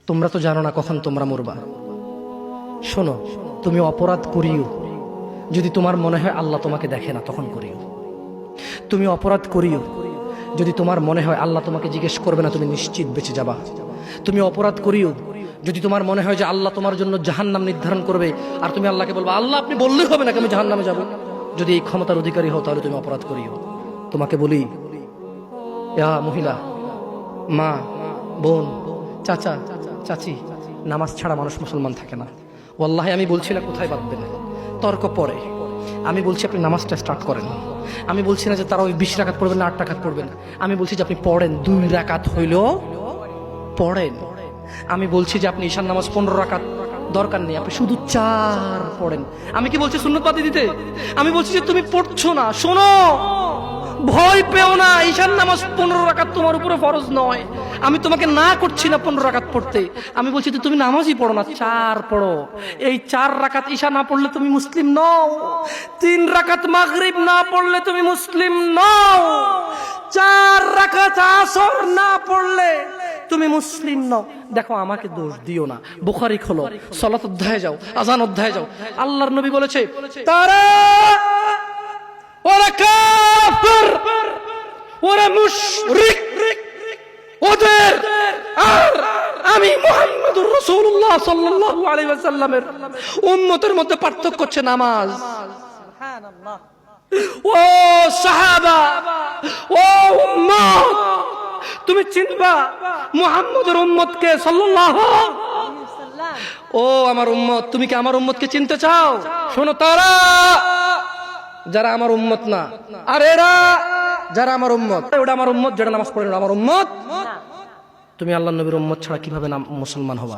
তোমরা তো জানো না কখন তোমরা মরবা। শোনো, তুমি অপরাধ করিও যদি তোমার মনে হয় আল্লাহ তোমাকে দেখে না, তখন করিও। তুমি অপরাধ করিও যদি তোমার মনে হয় আল্লাহ তোমাকে জিজ্ঞেস করবে না, তুমি নিশ্চিত বেঁচে যাবা। তুমি অপরাধ করিও যদি তোমার মনে হয় যে আল্লাহ তোমার জন্য জাহান্নাম নির্ধারণ করবে, আর তুমি আল্লাহকে বলবা আল্লাহ আপনি বললেই হবে নাকি আমি জাহান্নামে যাব। যদি এই ক্ষমতার অধিকারী হও তাহলে তুমি অপরাধ করিও। তোমাকে বলি, মহিলা, মা, বোন, চাচা, চাচি, নামাজ ছাড়া মানুষ মুসলমান থাকে না। ওয়াল্লাহি আমি বলছি না কোথায় বাঁধবেন, তর্ক পরে। আমি বলছি আপনি নামাজটা স্টার্ট করেন। আমি বলছি না যে তারা ওই 20 রাকাত পড়বেন না 8 রাকাত পড়বেন। আমি বলছি যে আপনি পড়েন, 2 রাকাত হইলেও পড়েন। আমি বলছি যে আপনি ঈশান নামাজ 15 রাকাত দরকার নেই, আপনি শুধু 4 পড়েন। আমি কি বলছি সুন্নত বাদ দিতে? আমি বলছি যে তুমি পড়ছো না, শোনো, ভয় পেও না। ঈশান নামাজ 15 রাকাত তোমার উপরে ফরজ নয়। আমি তোমাকে না করছি না 15 রাকাত পড়তে। আমি বলছি যে তুমি নামাজই পড়ো না, 4 পড়ো। এই 4 রাকাত ঈশা না পড়লে তুমি মুসলিম নও। 3 রাকাত মাগরিব না পড়লে তুমি মুসলিম নও। 4 রাকাত আসর না পড়লে তুমি মুসলিম নও। দেখো, আমাকে দোষ দিও না। বুখারী খোলো, সালাত অধ্যায়ে যাও, আযান অধ্যায়ে যাও। আল্লাহর নবী বলেছে তারা ওরা কাফির, ওরা মুশরিক, ওদের আর আমি মুহাম্মদুর রাসূলুল্লাহ সাল্লাল্লাহু আলাইহি ওয়াসাল্লামের উম্মতের মধ্যে পার্থক্য হচ্ছে নামাজ। সুবহানাল্লাহ। ও সাহাবা, ও উম্মত, তুমি চিনবা মুহাম্মদের উম্মতকে সাল্লাল্লাহু আলাইহি ওয়াসাল্লাম। ও আমার উম্মত, তুমি কি আমার উম্মতকে চিনতে চাও? শোনো, তারা যারা আমার উম্মত না, আর এরা যারা আমার উম্মত। ওটা আমার উম্মত যেটা নামাজ পড়ে, আমার উম্মত। তুমি আল্লাহর নবীর উম্মত ছাড়া কিভাবে মুসলমান হবা?